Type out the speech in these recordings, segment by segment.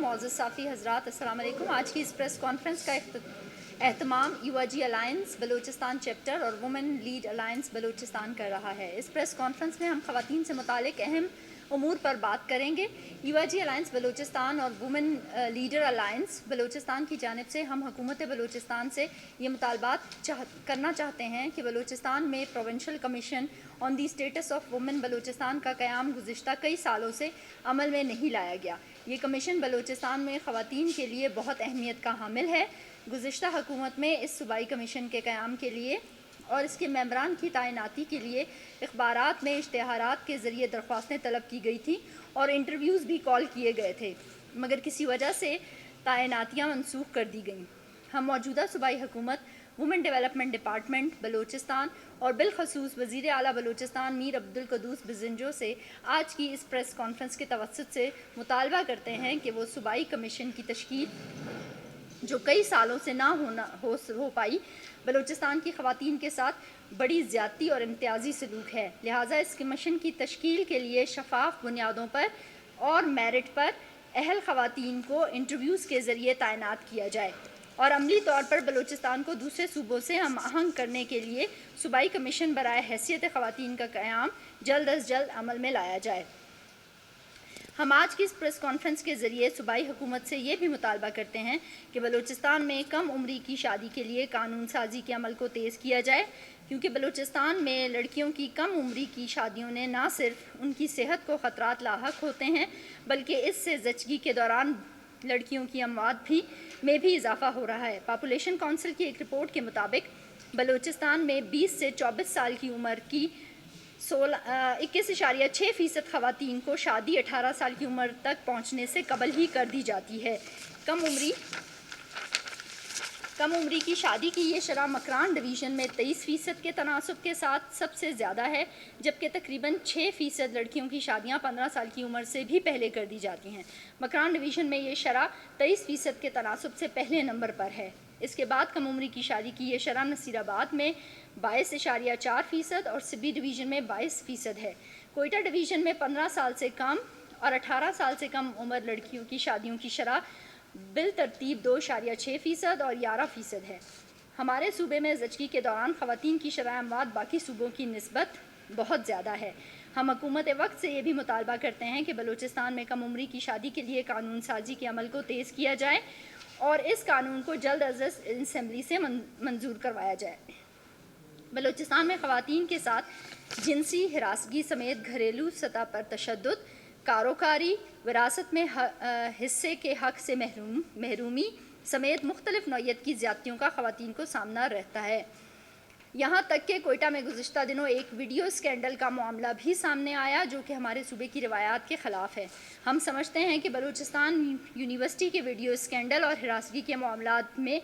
معزز صافی حضرات، السلام علیکم۔ آج کی اس پریس کانفرنس کا اہتمام UIG الائنس بلوچستان چیپٹر اور وومن لیڈ الائنس بلوچستان کر رہا ہے۔ اس پریس کانفرنس میں ہم خواتین سے متعلق اہم امور پر بات کریں گے۔ UIG الائنس بلوچستان اور وومن لیڈر الائنس بلوچستان کی جانب سے ہم حکومت بلوچستان سے یہ مطالبات کرنا چاہتے ہیں کہ بلوچستان میں provincial commission on the status of women Balochistan کا قیام گزشتہ کئی سالوں سے عمل میں نہیں لایا گیا۔ یہ کمیشن بلوچستان میں خواتین کے لیے بہت اہمیت کا حامل ہے۔ گزشتہ حکومت میں اس صوبائی کمیشن کے قیام کے لیے اور اس کے ممبران کی تعیناتی کے لیے اخبارات میں اشتہارات کے ذریعے درخواستیں طلب کی گئی تھیں اور انٹرویوز بھی کال کیے گئے تھے، مگر کسی وجہ سے تعیناتیاں منسوخ کر دی گئیں۔ ہم موجودہ صوبائی حکومت، وومن ڈیولپمنٹ ڈپارٹمنٹ بلوچستان اور بالخصوص وزیر اعلیٰ بلوچستان میر عبدالقدوس بزنجو سے آج کی اس پریس کانفرنس کے توسط سے مطالبہ کرتے ہیں کہ وہ صوبائی کمیشن کی تشکیل جو کئی سالوں سے نہ ہو پائی، بلوچستان کی خواتین کے ساتھ بڑی زیادتی اور امتیازی سلوک ہے، لہٰذا اس کمیشن کی تشکیل کے لیے شفاف بنیادوں پر اور میرٹ پر اہل خواتین کو انٹرویوز کے ذریعے تعینات کیا جائے اور عملی طور پر بلوچستان کو دوسرے صوبوں سے ہم آہنگ کرنے کے لیے صوبائی کمیشن برائے حیثیت خواتین کا قیام جلد از جلد عمل میں لایا جائے۔ ہم آج کی اس پریس کانفرنس کے ذریعے صوبائی حکومت سے یہ بھی مطالبہ کرتے ہیں کہ بلوچستان میں کم عمری کی شادی کے لیے قانون سازی کے عمل کو تیز کیا جائے، کیونکہ بلوچستان میں لڑکیوں کی کم عمری کی شادیوں نے نہ صرف ان کی صحت کو خطرات لاحق ہوتے ہیں بلکہ اس سے زچگی کے دوران لڑکیوں کی اموات میں بھی اضافہ ہو رہا ہے۔ پاپولیشن کونسل کی ایک رپورٹ کے مطابق بلوچستان میں 20 سے 24 سال کی عمر کی 21.6% خواتین کو شادی 18 سال کی عمر تک پہنچنے سے قبل ہی کر دی جاتی ہے۔ کم عمری کی شادی کی یہ شرح مکران ڈویژن میں 23% کے تناسب کے ساتھ سب سے زیادہ ہے، جبکہ تقریباً 6% لڑکیوں کی شادیاں 15 سال کی عمر سے بھی پہلے کر دی جاتی ہیں۔ مکران ڈویژن میں یہ شرح 23% کے تناسب سے پہلے نمبر پر ہے۔ اس کے بعد کم عمری کی شادی کی یہ شرح نصیر آباد میں 22.4% اور سبی ڈویژن میں 22% ہے۔ کوئٹہ ڈویژن میں 15 سال سے کم اور 18 سال سے کم عمر لڑکیوں کی شادیوں کی شرح بالترتیب 2.6% اور 11% ہے۔ ہمارے صوبے میں زچگی کے دوران خواتین کی شرح اموات باقی صوبوں کی نسبت بہت زیادہ ہے۔ ہم حکومت وقت سے یہ بھی مطالبہ کرتے ہیں کہ بلوچستان میں کم عمری کی شادی کے لیے قانون سازی کے عمل کو تیز کیا جائے اور اس قانون کو جلد از جلد اسمبلی سے منظور کروایا جائے۔ بلوچستان میں خواتین کے ساتھ جنسی ہراسگی سمیت گھریلو سطح پر تشدد، کاروکاری، وراثت میں حصے کے حق سے محرومی سمیت مختلف نوعیت کی زیادتیوں کا خواتین کو سامنا رہتا ہے۔ یہاں تک کہ کوئٹہ میں گزشتہ دنوں ایک ویڈیو اسکینڈل کا معاملہ بھی سامنے آیا جو کہ ہمارے صوبے کی روایات کے خلاف ہے۔ ہم سمجھتے ہیں کہ بلوچستان یونیورسٹی کے ویڈیو اسکینڈل اور ہراسگی کے معاملات میں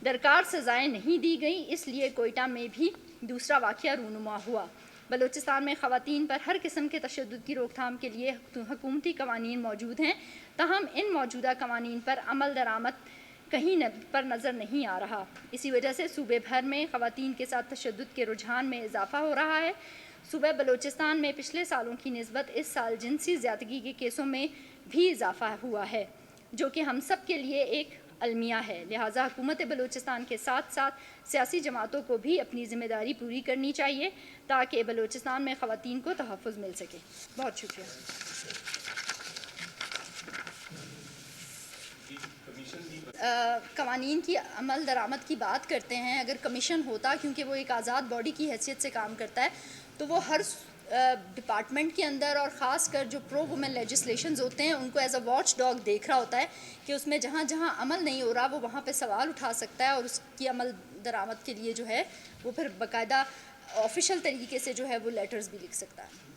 درکار سزائیں نہیں دی گئیں، اس لیے کوئٹہ میں بھی دوسرا واقعہ رونما ہوا۔ بلوچستان میں خواتین پر ہر قسم کے تشدد کی روک تھام کے لیے حکومتی قوانین موجود ہیں، تاہم ان موجودہ قوانین پر عمل درآمد کہیں پر نظر نہیں آ رہا۔ اسی وجہ سے صوبے بھر میں خواتین کے ساتھ تشدد کے رجحان میں اضافہ ہو رہا ہے۔ صوبہ بلوچستان میں پچھلے سالوں کی نسبت اس سال جنسی زیادتی کے کیسوں میں بھی اضافہ ہوا ہے، جو کہ ہم سب کے لیے ایک المیہ ہے، لہٰذا حکومت بلوچستان کے ساتھ ساتھ سیاسی جماعتوں کو بھی اپنی ذمہ داری پوری کرنی چاہیے تاکہ بلوچستان میں خواتین کو تحفظ مل سکے۔ بہت شکریہ۔ قوانین کی عمل درآمد کی بات کرتے ہیں، اگر کمیشن ہوتا، کیونکہ وہ ایک آزاد باڈی کی حیثیت سے کام کرتا ہے، تو وہ ہر ڈپارٹمنٹ کے اندر اور خاص کر جو پرو وومن لیجسلیشنز ہوتے ہیں ان کو ایز اے واچ ڈاگ دیکھ رہا ہوتا ہے کہ اس میں جہاں جہاں عمل نہیں ہو رہا وہ وہاں پہ سوال اٹھا سکتا ہے اور اس کی عمل درآمد کے لیے جو ہے وہ پھر باقاعدہ آفیشیل طریقے سے جو ہے وہ لیٹرز بھی لکھ سکتا ہے۔